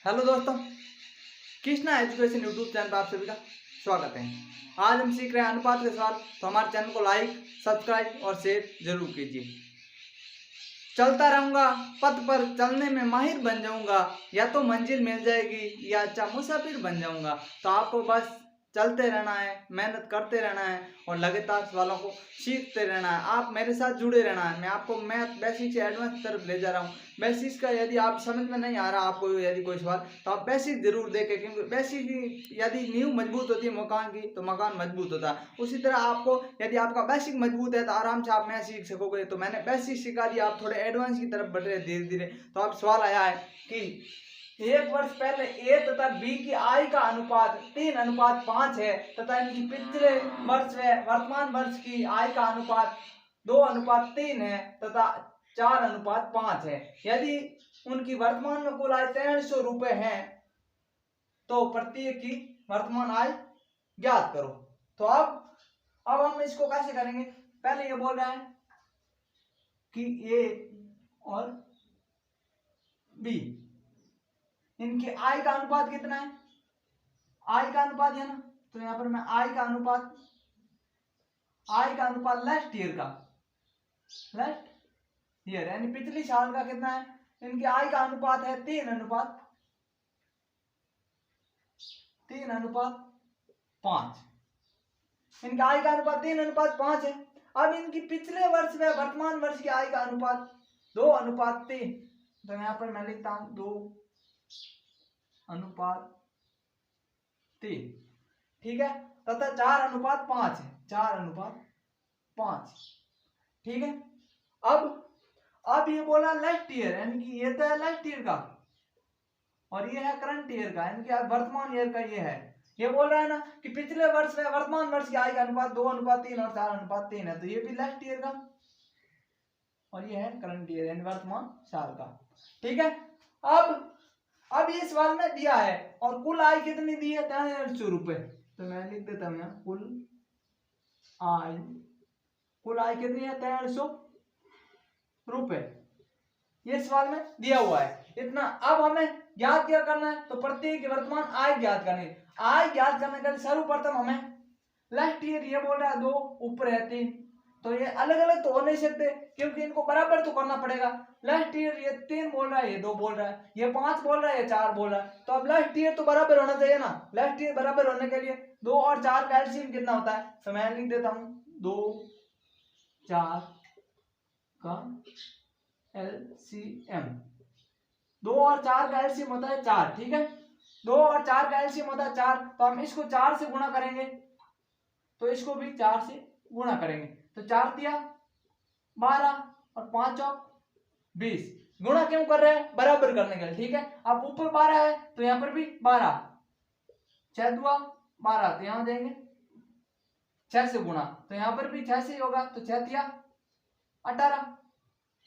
Hello दोस्तों, Krishna education YouTube channel पर आप सभी का स्वागत है। आज हम सीख रहे हैं अनुपात के सवाल, तो हमारे चैनल को लाइक, सब्सक्राइब और शेयर जरूर कीजिए। चलता रहूंगा पथ पर, चलने में माहिर बन जाऊंगा, या तो मंजिल मिल जाएगी या अच्छा मुसाफिर बन जाऊंगा। तो आपको बस चलते रहना है, मेहनत करते रहना है और लगातार सवालों को सीखते रहना है। आप मेरे साथ जुड़े रहना है। मैं आपको मैथ बेसिक से एडवांस की तरफ ले जा रहा हूँ। बेसिक्स का यदि आप समझ में नहीं आ रहा आपको यदि कोई सवाल, तो आप बेसिक जरूर देखें, क्योंकि बेसिक यदि नींव मजबूत होती है मकान की, तो मकान मजबूत होता है। उसी तरह आपको यदि आपका बेसिक मजबूत है तो आराम से आप मैथ सीख सकोगे। तो मैंने बेसिक सिखा दिया, आप थोड़े एडवांस की तरफ बढ़ रहे धीरे धीरे। तो अब सवाल आया है कि एक वर्ष पहले ए तथा बी की आय का अनुपात 3:5 है तथा इनकी पिछले वर्ष व वर्तमान वर्ष की आय का अनुपात 2:3 है तथा 4:5 है। यदि उनकी वर्तमान में कुल आय 1,300 रुपए है, तो प्रत्येक की वर्तमान आय ज्ञात करो। तो अब हम इसको कैसे करेंगे? पहले ये बोल रहा है कि ए और बी, इनकी आय का अनुपात कितना है? आय का अनुपात है ना, तो यहां पर मैं आय का अनुपात लास्ट ईयर यानी पिछले साल का कितना है? इनकी आय का अनुपात है 3:5। इनका आय का अनुपात 3:5 है। अब इनकी पिछले वर्ष व वर्तमान वर्ष की आय का अनुपात 2:3। तो यहां पर मैं लिखता हूं 2:3, ठीक है, तथा 4:5 है, 4:5, ठीक है। अब ये बोला लास्ट ईयर, यानी कि ये तो है लास्ट ईयर का और ये है करंट ईयर का, यानी कि वर्तमान ईयर का ये है। ये बोल रहा है ना कि पिछले वर्ष में वर्तमान वर्ष की आय का अनुपात 2:3 और 4:3 है, तो ये भी लास्ट ईयर का और ये है करंट ईयर यानी वर्तमान साल का, ठीक है। अब ये सवाल में दिया है और कुल आय कितनी दी है? 1,300 रुपए। तो मैं लिख देता हूं कुल आय कितनी है? 1,300 रुपए। ये सवाल में दिया हुआ है इतना। अब हमें ज्ञात क्या करना है? तो प्रत्येक की वर्तमान आय ज्ञात करनी है। आय ज्ञात करने के लिए सर्वप्रथम हमें लास्ट ईयर ये बोल रहा है 2, ऊपर है 3, तो ये अलग अलग तो हो नहीं सकते, क्योंकि इनको बराबर तो करना पड़ेगा। लास्ट ईयर ये 3 बोल रहा है, ये 2 बोल रहा है, ये 5 बोल रहा है, ये 4 बोल रहा है, तो अब लास्ट ईयर तो बराबर होना चाहिए ना। लास्ट ईयर बराबर होने के लिए 2 और 4 का एलसीएम कितना होता है? तो मैं लिख देता हूं 2, 4 का एलसीएम। 2 और 4 का एलसीएम होता है 4, ठीक है। 2 और 4 का एलसीएम होता है 4, तो हम इसको 4 से गुणा करेंगे, तो इसको भी 4 से गुणा करेंगे। तो 4 तिया 12 और 5 चौक 20। गुणा क्यों कर रहे हैं? बराबर करने के लिए, ठीक है। अब ऊपर 12 है तो यहां पर भी 12, 6 दुआ 12, तो यहां देंगे 6 से गुणा, तो यहां पर भी 6 से होगा, तो 6 तिया 18।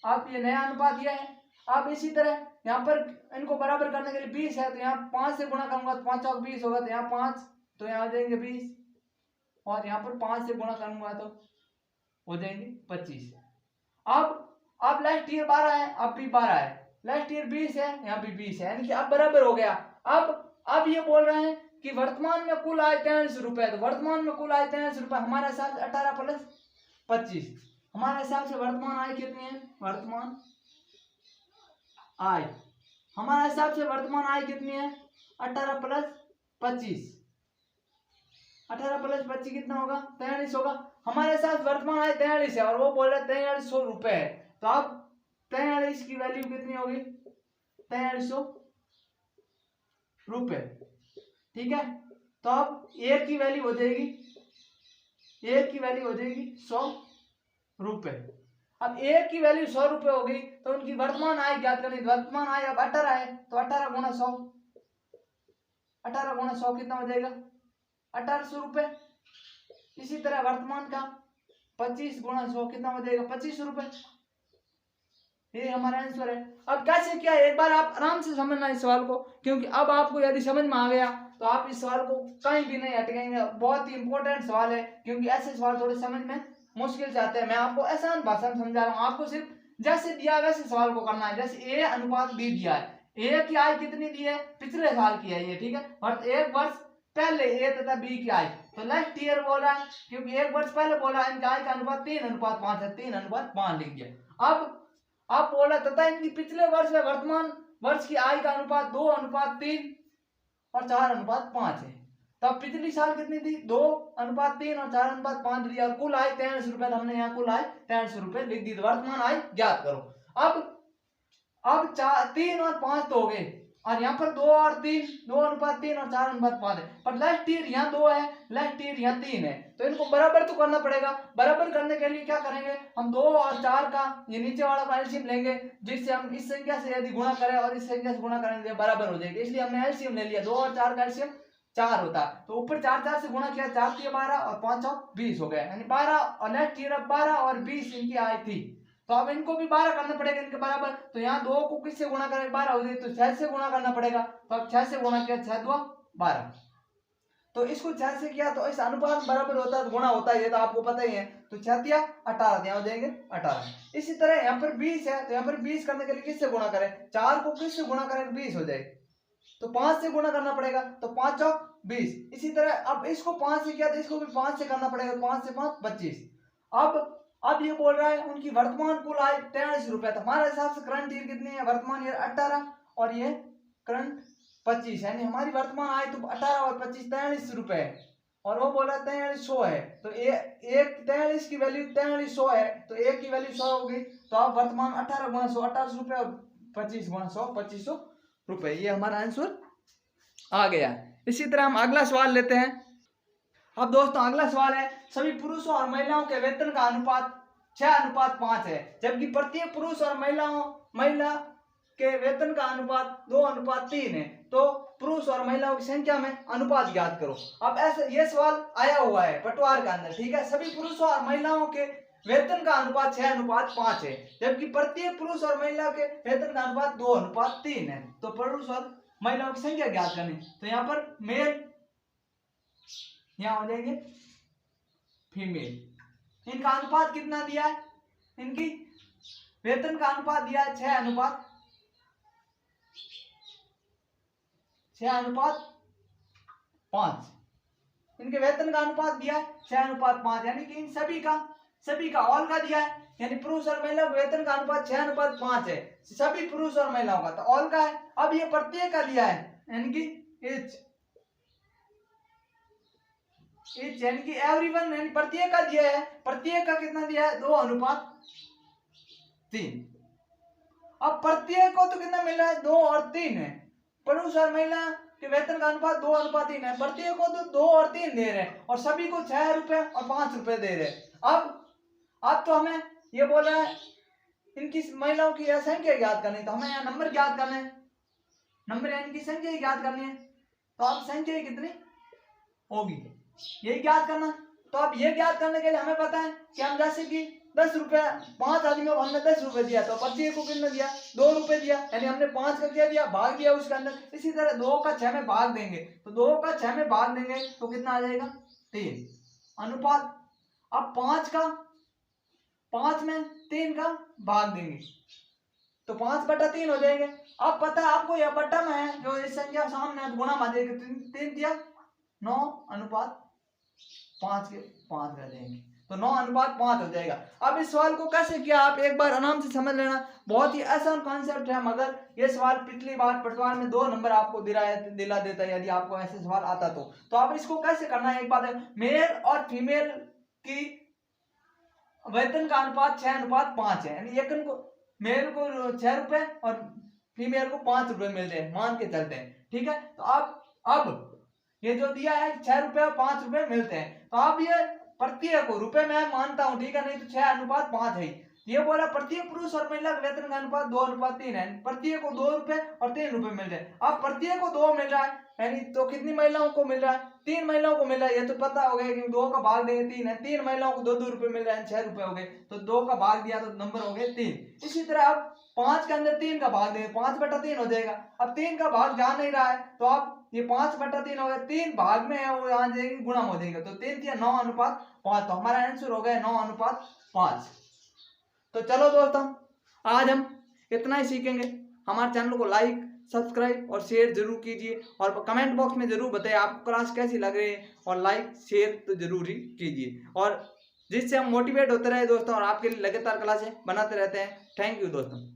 अब ये नया अनुपात यह है। अब इसी तरह यहाँ पर इनको बराबर करने के लिए 20 है, तो यहाँ 5 से गुणा करूंगा तो 5 चौक 20 होगा, तो यहाँ 5, तो यहाँ देंगे 20 और यहाँ पर 5 से गुणा करूंगा तो हो जाएंगे 25। अब लास्ट ईयर 12 है, अब भी 12 है, लास्ट ईयर 20 है, यहाँ भी 20 है, यानी कि अब बराबर हो गया। अब ये बोल रहे हैं कि वर्तमान में कुल आय 1,300 रुपए, तो वर्तमान में कुल आय 1,300 रुपए, हमारे हिसाब से 18 + 25, हमारे हिसाब से वर्तमान आय कितनी है? वर्तमान आय हमारे हिसाब से वर्तमान आय कितनी है? 18 + 25, 18 + 25 कितना होगा? 43 होगा। हमारे साथ वर्तमान आय 43 है और वो बोल रहे 1,300 रुपए है, तो अब 43 की वैल्यू कितनी होगी? 1,300 रुपए, ठीक है। तो अब एक की वैल्यू हो जाएगी 100 रुपए। अब एक की वैल्यू 100 रुपए हो गई, तो उनकी वर्तमान आय ज्ञात करनी। वर्तमान आय अब 18 है, तो 18 × 100, 18 × 100 कितना हो जाएगा? 1800 रुपए। इसी तरह वर्तमान का 25 × 100 कितना हो जाएगा? 25 रुपए। ये हमारा आंसर है। अब कैसे किया, एक बार आप आराम से समझना इस सवाल को, क्योंकि अब आपको यदि समझ में आ गया तो आप इस सवाल को कहीं भी नहीं अटकेंगे। बहुत ही इंपॉर्टेंट सवाल है, क्योंकि ऐसे सवाल थोड़े समझ में मुश्किल से आते हैं। मैं आपको आसान भाषा में समझा रहा हूँ, आपको सिर्फ जैसे दिया वैसे सवाल को करना है। जैसे A अनुपात B दिया है, ए की आय कितनी दी है, पिछले साल की है ये, ठीक है, और एक वर्ष पहले ए तथा बी की आय, तो लास्ट ईयर बोल रहा है क्योंकि एक वर्ष पहले बोला है इनका आय का अनुपात 3:5 है, 3:5 लिख दिया। अब बोला तथा इनकी पिछले वर्ष में वर्तमान वर्ष की आय का अनुपात 2:3 और 4:5 है। तब पिछली साल कितनी थी, 2:3 और 4:5 दिया, और कुल आय 43 रुपए, हमने यहाँ कुल आय 43 रुपए लिख दी। वर्तमान आय ज्ञात करो। अब 3 और 5 तो हो गए, और यहाँ पर 2 और 3, 2:3 और 4:5 है, पर लास्ट ईयर यहाँ 2 है, लास्ट ईयर यहाँ 3 है, तो इनको बराबर तो करना पड़ेगा। बराबर करने के लिए क्या करेंगे, हम 2 और 4 का ये नीचे वाला एलसीएम लेंगे, जिससे हम इस संख्या से यदि गुणा करें और इस संख्या से गुणा करेंगे बराबर हो जाएगी, इसलिए हमने एलसीएम ले लिया। 2 और 4 का एलसीएम 4 होता है, तो ऊपर 4 से गुणा किया, 4 × 12 और 5 20 हो गए, यानी 12, और नेक्स्ट ईयर 12 और 20 इनकी आय थी, तो अब इनको भी 12 करना पड़ेगा इनके बराबर। तो यहाँ 2 को किससे गुणा करें, 12 हो जाए, तो 6 से गुणा करना पड़ेगा, तो अब 6 से गुणा किया, 6 2 12, तो इसको 6 से किया तो इस अनुपात बराबर होता है, गुणा होता है, ये तो आपको पता ही है, तो 6 दिया 18, यहाँ हो जाएंगे 18। इसी तरह यहाँ पर 20 है, तो यहाँ पर 20 करने के लिए किससे गुणा करें, 4 को किससे गुणा करें, 20 हो जाए, तो 5 से गुणा करना पड़ेगा, तो 5 × 20। इसी तरह अब इसको 5 से किया तो इसको भी 5 से करना पड़ेगा, 5 से 5 25। अब ये बोल रहा है उनकी वर्तमान कुल आय 43 रुपए, तो हमारे हिसाब से करंट ईयर कितनी है, वर्तमान ईयर 18 और ये करंट 25, यानी हमारी वर्तमान आय तो 18 और 25 43 रुपए है, और वो बोल रहा है 4300 है, तो एक 43 की वैल्यू 4300 है, तो एक की वैल्यू 100 होगी, तो आप वर्तमान 18 × 100 1800 रुपए और 25 × 100 2500 रुपए, ये हमारा आंसर आ गया। इसी तरह हम अगला सवाल लेते हैं। अब दोस्तों अगला सवाल है, सभी पुरुषों और महिलाओं के वेतन का अनुपात 6:5 है, जबकि प्रत्येक पुरुष और महिला के वेतन का अनुपात 2:3 है, तो पुरुष और महिलाओं की संख्या में अनुपात ज्ञात करो। अब ऐसे ये सवाल आया हुआ है पटवार के अंदर, ठीक है, सभी पुरुषों और महिलाओं के वेतन का अनुपात 6:5 है, जबकि प्रत्येक पुरुष और महिला के वेतन का अनुपात 2:3 है, तो पुरुष और महिलाओं की संख्या ज्ञात करनी। तो यहाँ पर मेल, यहाँ हो जाएंगे फीमेल, इनका अनुपात कितना दिया है, इनकी वेतन का अनुपात दिया है 6:5, इनके वेतन का अनुपात दिया है 6:5, यानी कि इन सभी का ऑल का दिया है, यानी पुरुष और महिलाओं के वेतन का अनुपात 6:5 है, सभी पुरुष और महिलाओं का, तो ऑल का है। अब ये प्रत्येक का दिया है, यानी कि एच यानी कि एवरीवन, यानी प्रत्येक का दिया है, प्रत्येक का कितना दिया है 2:3। अब प्रत्येक को तो कितना मिल रहा है 2 और 3 है, पुरुष और महिला के वेतन का अनुपात 2:3 है, प्रत्येक को तो 2 और 3 दे रहे हैं, और सभी को 6 रुपए और 5 रुपए दे रहे हैं। अब तो हमें ये बोल रहा है इनकी महिलाओं की संख्या ज्ञात करनी, तो हमें यहाँ नंबर ज्ञात करने हैं, नंबर यानी कि संख्या ही ज्ञात करनी है, तो अब संख्या कितनी होगी यही ज्ञात करना। तो अब ये ज्ञात करने के लिए हमें पता है कि हम जैसे कि 10 रुपए 5 आदमियों को हमने 10 रुपए दिया, तो प्रत्येक को कितना दिया 2 रुपए दिया, यानी हमने 5 का क्या दिया भाग दिया उसके अंदर। इसी तरह 2 का 6 में भाग देंगे, तो 2 का 6 में भाग देंगे तो कितना आ जाएगा 3 अनुपात। अब 5 में 3 का भाग देंगे तो 5/3 हो जाएंगे। अब पता है आपको यह बट्टा में है जो इस संख्या सामने गुणा में देंगे, 3 दिया 9:5 के 5 कर देंगे, तो 9:5 हो जाएगा। अब इस सवाल को कैसे किया आप एक बार आराम से समझ लेना, बहुत ही आसान कॉन्सेप्ट है, मगर ये सवाल पिछली बार पटवार में 2 नंबर आपको दिला देता है यदि आपको ऐसे सवाल आता तो आप इसको कैसे करना है। एक बात है, मेल और फीमेल की वेतन का अनुपात 6:5 है, यानी एक को मेल को 6 रुपए और फीमेल को 5 रुपए मिलते हैं मान के चलते हैं, ठीक है। तो अब ये जो दिया है 6 रुपए और 5 रुपए मिलते हैं, तो अब ये प्रत्येक को रुपए में मानता हूं, ठीक है, नहीं तो 6:5 है। ये बोला प्रत्येक पुरुष और महिला का वेतन का अनुपात 2:3 है, प्रत्येक को 2 रुपए और 3 रुपए मिल रहे हैं। अब प्रत्येक को 2 मिल रहा है, यानी तो कितनी महिलाओं को मिल रहा है 3 महिलाओं को मिल रहा है, ये तो पता हो गया कि 2 का भाग देंगे 3 है, 3 महिलाओं को 2 रुपए मिल रहा है, 6 रुपए हो गए, तो 2 का भाग दिया तो नंबर हो गए 3। इसी तरह अब 5 के अंदर 3 का भाग देंगे, 5/3 हो जाएगा। अब 3 का भाग जा नहीं रहा है, तो अब ये 5/3 हो गया, 3 भाग में है वो आ जाएगी गुणा हो जाएगा, तो 3 या 9:5, तो हमारा आंसर हो गया 9:5। तो चलो दोस्तों आज हम इतना ही सीखेंगे, हमारे चैनल को लाइक सब्सक्राइब और शेयर जरूर कीजिए और कमेंट बॉक्स में जरूर बताइए आपको क्लास कैसी लग रही है और लाइक शेयर तो जरूर ही कीजिए और जिससे हम मोटिवेट होते रहे दोस्तों और आपके लिए लगातार क्लासें बनाते रहते हैं। थैंक यू दोस्तों।